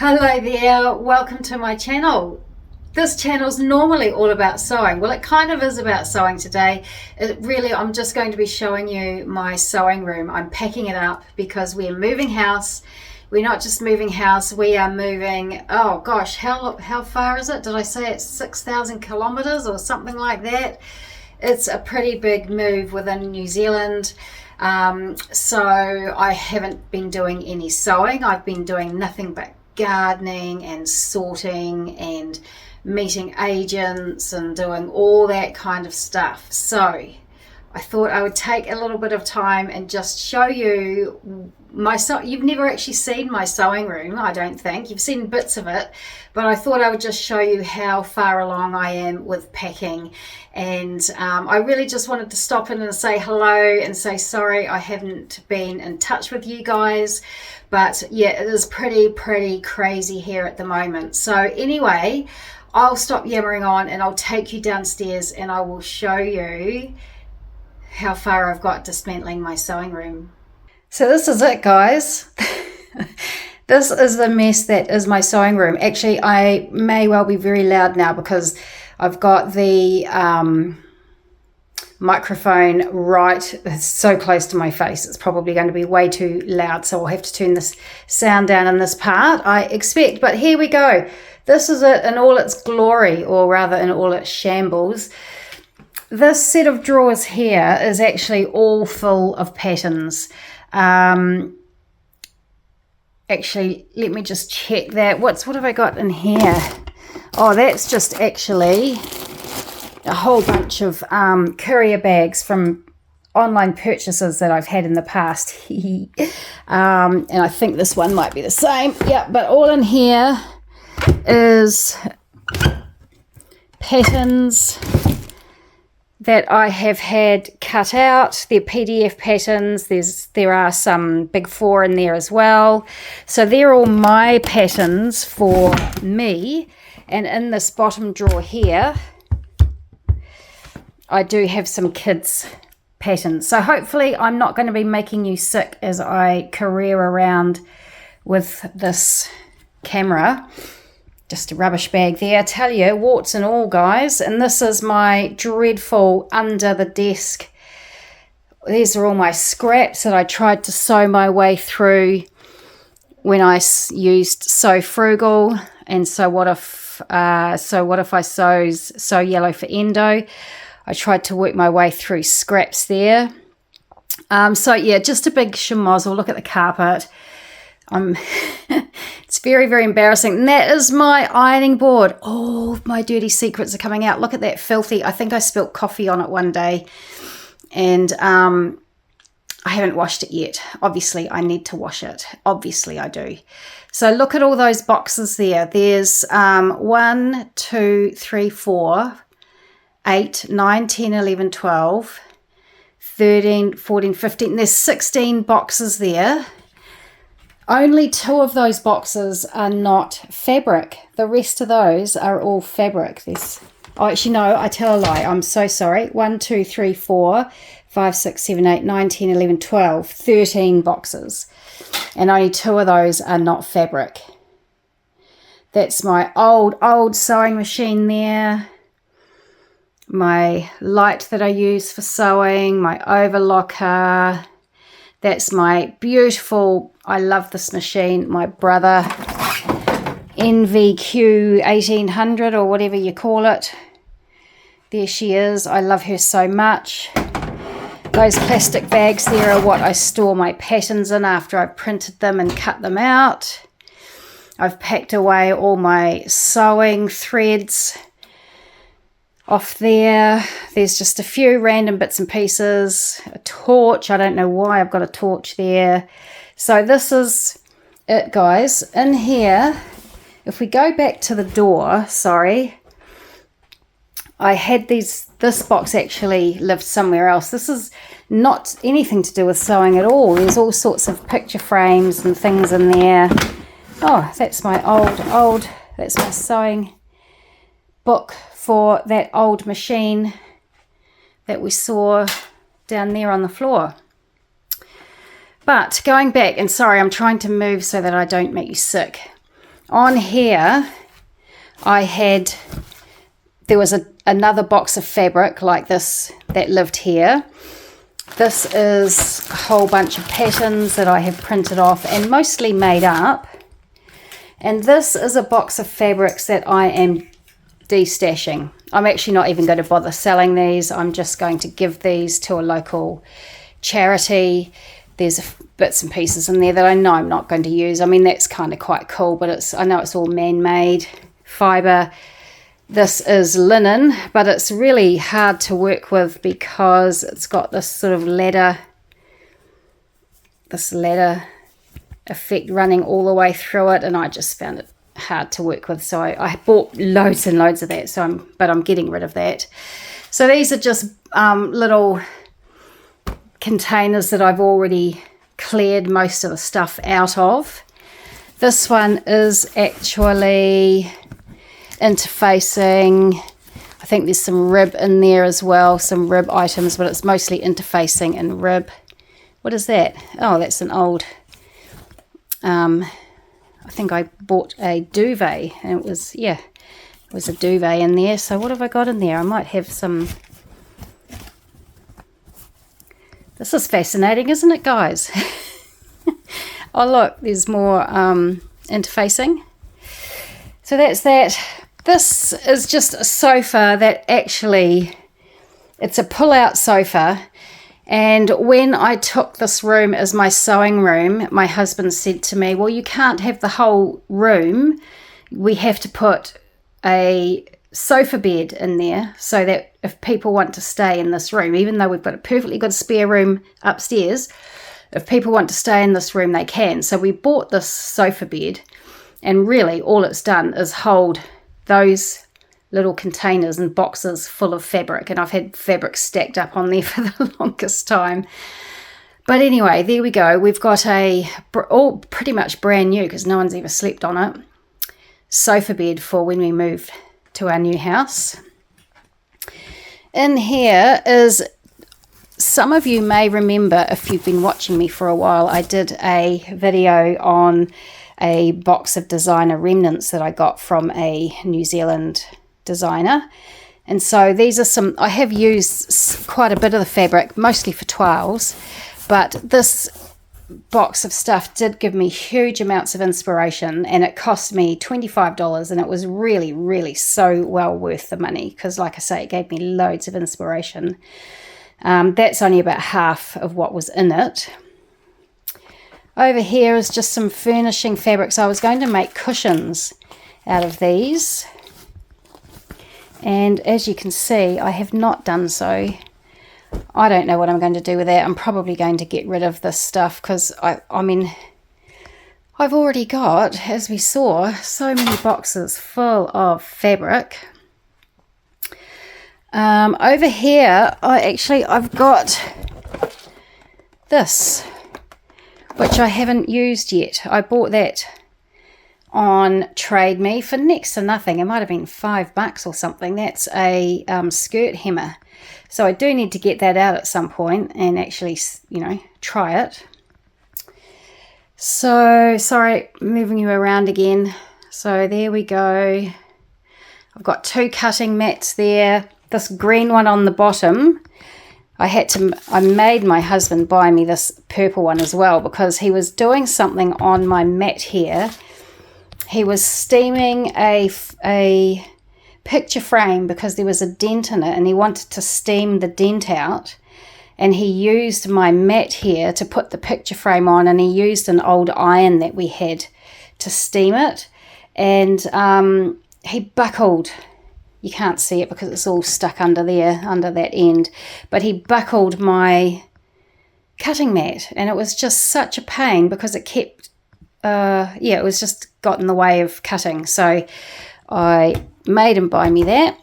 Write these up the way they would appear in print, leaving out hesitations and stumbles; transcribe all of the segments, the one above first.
Hello there, welcome to my channel. This channel is normally all about sewing. Well, it kind of is about sewing today. I'm just going to be showing you my sewing room. I'm packing it up because we're moving house. We're not just moving house, we are moving, oh gosh, how far is it? Did I say it's 6,000 kilometers or something like that? It's a pretty big move within New Zealand. So I haven't been doing any sewing. I've been doing nothing but gardening and sorting and meeting agents and doing all that kind of stuff. So I thought I would take a little bit of time and just show you you've never actually seen my sewing room, I don't think. You've seen bits of it, but I thought I would just show you how far along I am with packing. And I really just wanted to stop in and say hello and say sorry I haven't been in touch with you guys, but yeah, it is pretty crazy here at the moment. So anyway, I'll stop yammering on and I'll take you downstairs and I will show you how far I've got dismantling my sewing room. So this is it, guys. This is the mess that is my sewing room. Actually, I may well be very loud now because I've got the microphone right so close to my face. It's probably going to be way too loud, so I'll have to turn this sound down in this part, I expect. But here we go. This is it in all its glory, or rather in all its shambles. This set of drawers here is actually all full of patterns. Actually, let me just check that. What have I got in here? Oh, that's just actually a whole bunch of courier bags from online purchases that I've had in the past. And I think this one might be the same. Yeah, but all in here is patterns that I have had cut out. They're PDF patterns. There are some Big Four in there as well. So they're all my patterns for me. And in this bottom drawer here, I do have some kids' patterns. So hopefully I'm not going to be making you sick as I career around with this camera. Just a rubbish bag there. I tell you, warts and all, guys. And this is my dreadful under the desk. These are all my scraps that I tried to sew my way through when I used Sew Frugal and So What If I Sew Yellow for Endo. I tried to work my way through scraps there. So yeah, just a big schmozzle. Look at the carpet. It's very embarrassing. And that is my ironing board. Oh, my dirty secrets are coming out. Look at that filthy. I think I spilt coffee on it one day, and I haven't washed it yet. Obviously I need to wash it. Obviously I do. So look at all those boxes there. There's 1 2 3 4 8 9 10 11 12 13 14 15. There's 16 boxes there. Only 2 of those boxes are not fabric. The rest of those are all fabric. Oh, actually, no, I tell a lie. I'm so sorry. 1 2 3 4 5 6 7 8 9 10 11 12 13 boxes. And only 2 of those are not fabric. That's my old sewing machine there. My light that I use for sewing. My overlocker. That's my beautiful, I love this machine, my brother, NVQ 1800 or whatever you call it. There she is. I love her so much. Those plastic bags there are what I store my patterns in after I've printed them and cut them out. I've packed away all my sewing threads off there. There's just a few random bits and pieces. A torch. I don't know why I've got a torch there. So this is it, guys. In here, if we go back to the door, sorry, I had this box actually lived somewhere else. This is not anything to do with sewing at all. There's all sorts of picture frames and things in there. Oh, that's my that's my sewing book for that old machine that we saw down there on the floor. But going back, and sorry, I'm trying to move so that I don't make you sick. On here, there was another box of fabric like this that lived here. This is a whole bunch of patterns that I have printed off and mostly made up. And this is a box of fabrics that I am destashing. I'm actually not even going to bother selling these. I'm just going to give these to a local charity. There's bits and pieces in there that I know I'm not going to use. I mean, that's kind of quite cool, but I know it's all man-made fibre. This is linen, but it's really hard to work with because it's got this sort of ladder effect running all the way through it, and I just found it hard to work with, so I bought loads and loads of that, but I'm getting rid of that. So these are just little containers that I've already cleared most of the stuff out of. This one is actually interfacing. I think there's some rib in there as well, some rib items, but it's mostly interfacing and rib. What is that? Oh, that's an old I think I bought a duvet, and it was a duvet in there. So what have I got in there? I might have some. This is fascinating, isn't it, guys? Oh look, there's more interfacing. So that's that. This is just a sofa that actually, it's a pull-out sofa. And when I took this room as my sewing room, my husband said to me, well, you can't have the whole room. We have to put a sofa bed in there so that if people want to stay in this room, even though we've got a perfectly good spare room upstairs, if people want to stay in this room, they can. So we bought this sofa bed, and really all it's done is hold those little containers and boxes full of fabric, and I've had fabric stacked up on there for the longest time. But anyway, there we go. We've got all pretty much brand new, because no one's ever slept on it, sofa bed for when we move to our new house. In here is, some of you may remember, if you've been watching me for a while, I did a video on a box of designer remnants that I got from a New Zealand designer. And so these are some, I have used quite a bit of the fabric, mostly for toiles, but this box of stuff did give me huge amounts of inspiration, and it cost me $25, and it was really, really so well worth the money, because like I say, it gave me loads of inspiration. That's only about half of what was in it. Over here is just some furnishing fabrics. I was going to make cushions out of these, and as you can see, I have not done so. I don't know what I'm going to do with that. I'm probably going to get rid of this stuff, because I mean, I've already got, as we saw, so many boxes full of fabric. Over here, I've got this, which I haven't used yet. I bought that on Trade Me for next to nothing. It might have been $5 or something. That's a skirt hemmer. So I do need to get that out at some point and actually, you know, try it. So, sorry, moving you around again. So there we go. I've got 2 cutting mats there. This green one on the bottom, I made my husband buy me this purple one as well, because he was doing something on my mat here. He was steaming a picture frame because there was a dent in it, and he wanted to steam the dent out, and he used my mat here to put the picture frame on, and he used an old iron that we had to steam it, and he buckled, you can't see it because it's all stuck under there, under that end, but he buckled my cutting mat, and it was just such a pain because it kept, it was just got in the way of cutting. So I made him buy me that.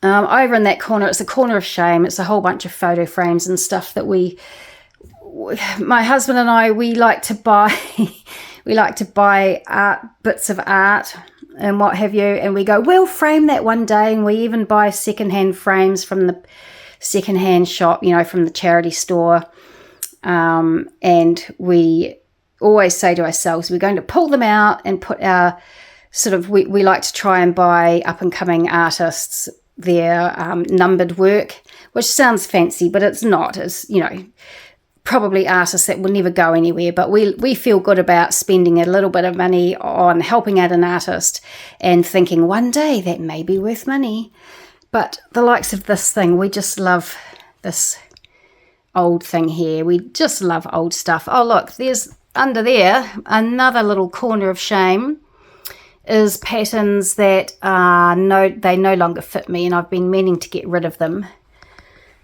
Over in that corner, it's a corner of shame. It's a whole bunch of photo frames and stuff that my husband and I, we like to buy, bits of art and what have you, and we go, we'll frame that one day, and we even buy secondhand frames from the secondhand shop, you know, from the charity store, and we always say to ourselves, we're going to pull them out and put our sort of, we like to try and buy up and coming artists their numbered work, which sounds fancy, but it's not. It's, you know, probably artists that will never go anywhere, but we feel good about spending a little bit of money on helping out an artist and thinking one day that may be worth money. But the likes of this thing, we just love this old thing here. We just love old stuff. Oh, look, there's under there another little corner of shame is patterns that they no longer fit me, and I've been meaning to get rid of them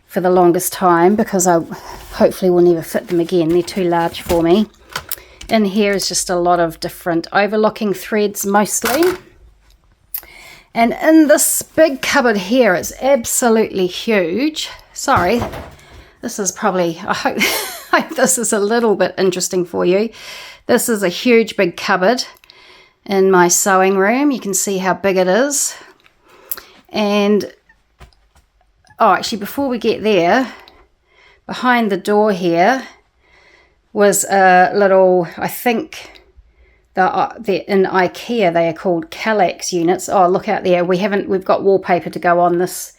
for the longest time because I hopefully will never fit them again. They're too large for me. In here is just a lot of different overlocking threads mostly. And in this big cupboard here, it's absolutely huge. Sorry, this is probably, I hope this is a little bit interesting for you. This is a huge big cupboard in my sewing room. You can see how big it is. And oh, actually, before we get there, behind the door here was a little, I think they're in IKEA, they are called Kallax units. Oh, look out there. We've got wallpaper to go on this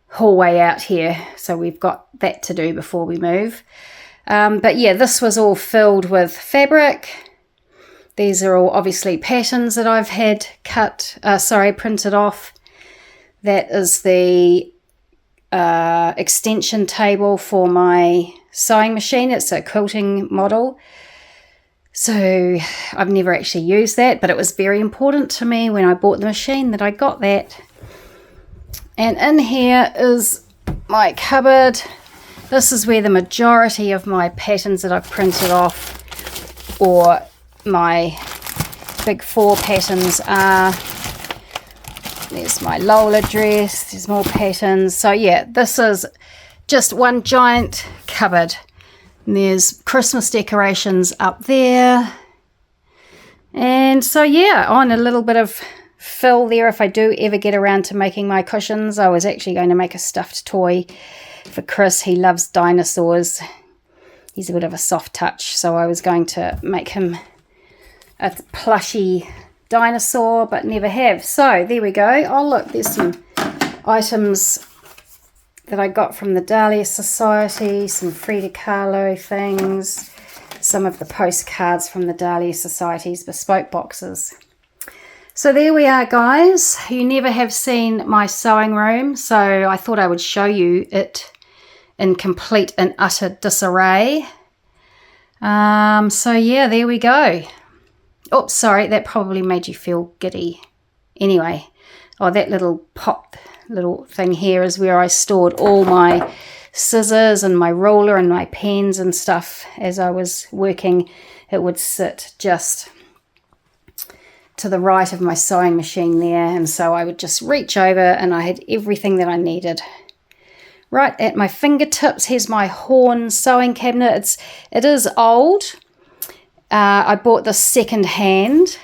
hallway out here, so we've got that to do before we move. But yeah, this was all filled with fabric. These are all obviously patterns that I've had printed off. That is the extension table for my sewing machine. It's a quilting model. So I've never actually used that, but it was very important to me when I bought the machine that I got that. And in here is my cupboard. This is where the majority of my patterns that I've printed off, or my big 4 patterns are. There's my Lola dress, there's more patterns. So yeah, this is just one giant cupboard. And there's Christmas decorations up there. And so yeah, on a little bit of fill there if I do ever get around to making my cushions. I was actually going to make a stuffed toy for Chris. He loves dinosaurs. He's a bit of a soft touch, so I was going to make him a plushy dinosaur, but never have. So there we go. Oh look, there's some items that I got from the Dahlia Society, some Frida Kahlo things, some of the postcards from the Dahlia Society's bespoke boxes. So there we are, guys. You never have seen my sewing room, so I thought I would show you it in complete and utter disarray. So yeah, there we go. Oh, sorry, that probably made you feel giddy. Anyway, oh, that little thing here is where I stored all my scissors and my ruler and my pens and stuff. As I was working, it would sit just to the right of my sewing machine there, and so I would just reach over and I had everything that I needed right at my fingertips. Here's my Horn sewing cabinet. It is old. I bought this second hand,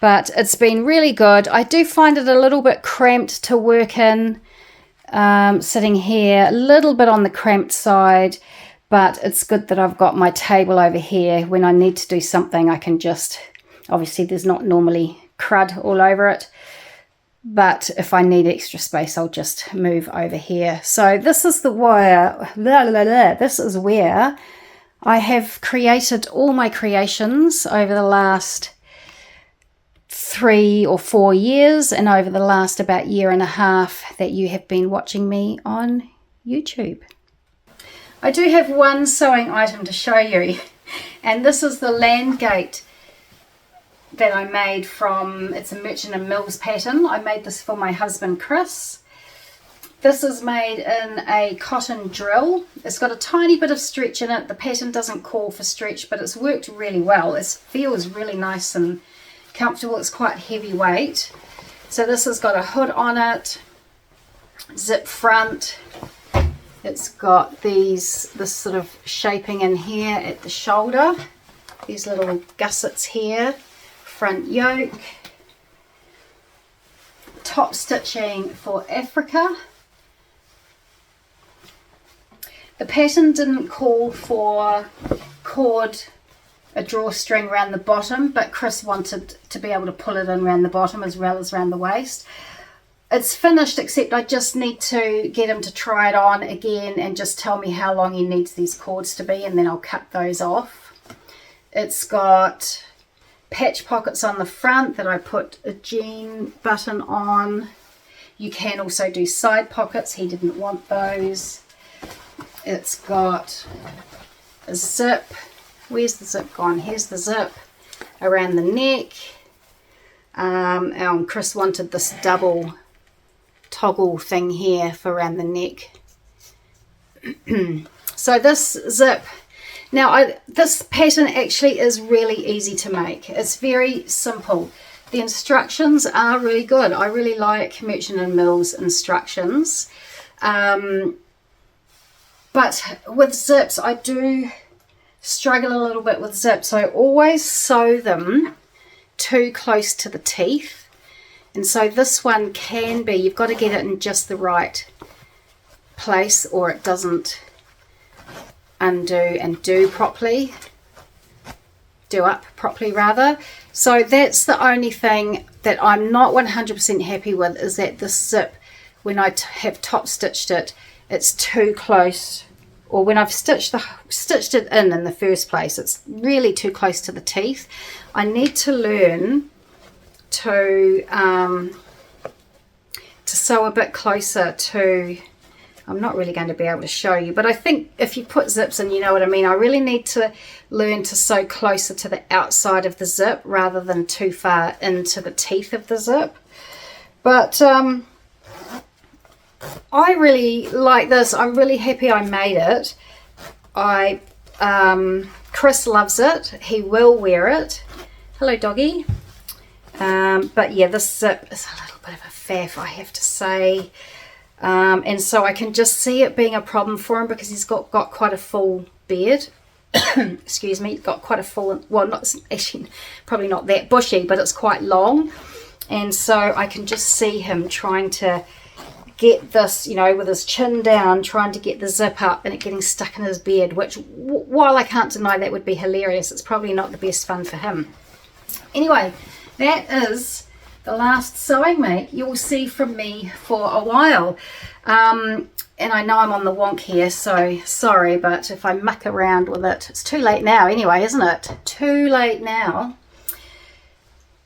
but it's been really good. I do find it a little bit cramped to work in, sitting here, a little bit on the cramped side, but it's good that I've got my table over here. When I need to do something, I can just, obviously there's not normally crud all over it, but if I need extra space, I'll just move over here. So this is this is where I have created all my creations over the last 3 or 4 years, and over the last about year and a half that you have been watching me on YouTube. I do have one sewing item to show you, and this is the Landgate that I made from, it's a Merchant and Mills pattern. I made this for my husband Chris. This is made in a cotton drill. It's got a tiny bit of stretch in it. The pattern doesn't call for stretch, but it's worked really well. It feels really nice and comfortable. It's quite heavyweight. So this has got a hood on it, zip front. It's got this sort of shaping in here at the shoulder. These little gussets here. Front yoke. Top stitching for Africa. The pattern didn't call for cord, a drawstring around the bottom, but Chris wanted to be able to pull it in around the bottom as well as around the waist. It's finished, except I just need to get him to try it on again and just tell me how long he needs these cords to be, and then I'll cut those off. It's got patch pockets on the front that I put a jean button on. You can also do side pockets. He didn't want those. It's got a zip. Where's the zip gone? Here's the zip around the neck. And Chris wanted this double toggle thing here for around the neck. So this zip, now this pattern actually is really easy to make. It's very simple. The instructions are really good. I really like Merchant & Mill's instructions. But with zips, I do struggle a little bit with zips. I always sew them too close to the teeth. And so this one can be, you've got to get it in just the right place or it doesn't undo and do properly. Do up properly rather. So that's the only thing that I'm not 100% happy with, is that the zip, when I have top stitched it, it's too close, or when I've stitched it in the first place, it's really too close to the teeth. I need to learn to sew a bit closer to, I'm not really going to be able to show you, but I think if you put zips in, you know what I mean. I really need to learn to sew closer to the outside of the zip rather than too far into the teeth of the zip. But I really like this. I'm really happy I made it. Chris loves it. He will wear it. Hello, doggy. But yeah, this zip is a little bit of a faff, I have to say. And so I can just see it being a problem for him because he's got quite a full beard. Excuse me, got quite a full, well, not actually, probably not that bushy, but it's quite long. And so I can just see him trying to get this, you know, with his chin down, trying to get the zip up and it getting stuck in his beard, which, while I can't deny that would be hilarious, it's probably not the best fun for him. Anyway, that is the last sewing make you'll see from me for a while. And I know I'm on the wonk here, so sorry, but if I muck around with it, it's too late now anyway, isn't it? Too late now.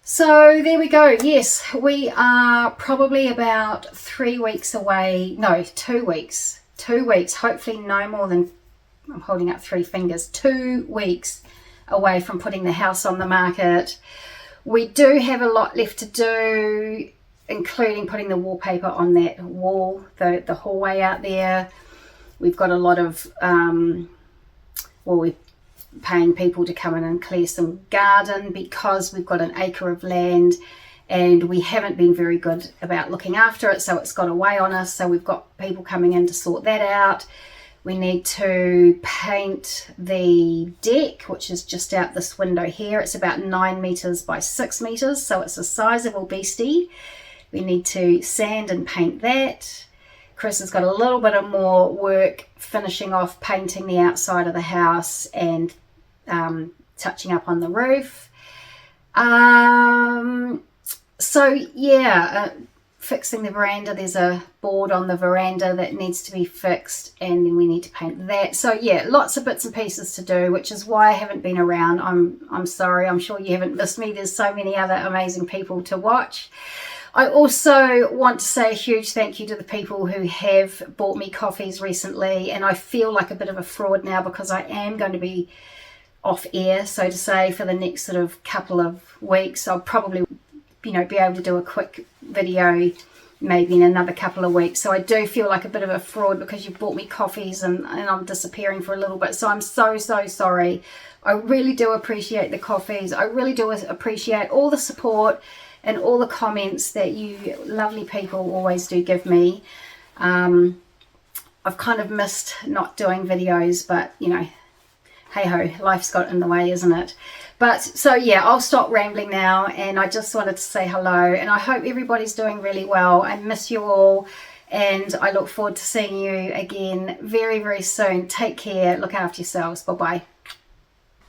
So there we go. Yes, we are probably about 3 weeks away. No, 2 weeks. 2 weeks. Hopefully no more than, I'm holding up 3 fingers, 2 weeks away from putting the house on the market. We do have a lot left to do, including putting the wallpaper on that wall, the hallway out there. We've got a lot of, we're paying people to come in and clear some garden because we've got an acre of land and we haven't been very good about looking after it, so it's got away on us. So we've got people coming in to sort that out. We need to paint the deck, which is just out this window here. It's about 9 meters by 6 meters, so it's a sizable beastie. We need to sand and paint that. Chris has got a little bit of more work finishing off painting the outside of the house and touching up on the roof. So yeah, fixing the veranda. There's a board on the veranda that needs to be fixed and then we need to paint that. So yeah, lots of bits and pieces to do, which is why I haven't been around. I'm sorry. I'm sure you haven't missed me. There's so many other amazing people to watch. I also want to say a huge thank you to the people who have bought me coffees recently, and I feel like a bit of a fraud now because I am going to be off air, so to say, for the next sort of couple of weeks. I'll probably, you know, be able to do a quick video maybe in another couple of weeks. So I do feel like a bit of a fraud because you bought me coffees and I'm disappearing for a little bit. So I'm so sorry. I really do appreciate the coffees. I really do appreciate all the support and all the comments that you lovely people always do give me. I've kind of missed not doing videos, but you know, hey ho, life's got in the way, isn't it? But so yeah, I'll stop rambling now, and I just wanted to say hello, and I hope everybody's doing really well. I miss you all, and I look forward to seeing you again very soon. Take care, look after yourselves, bye bye.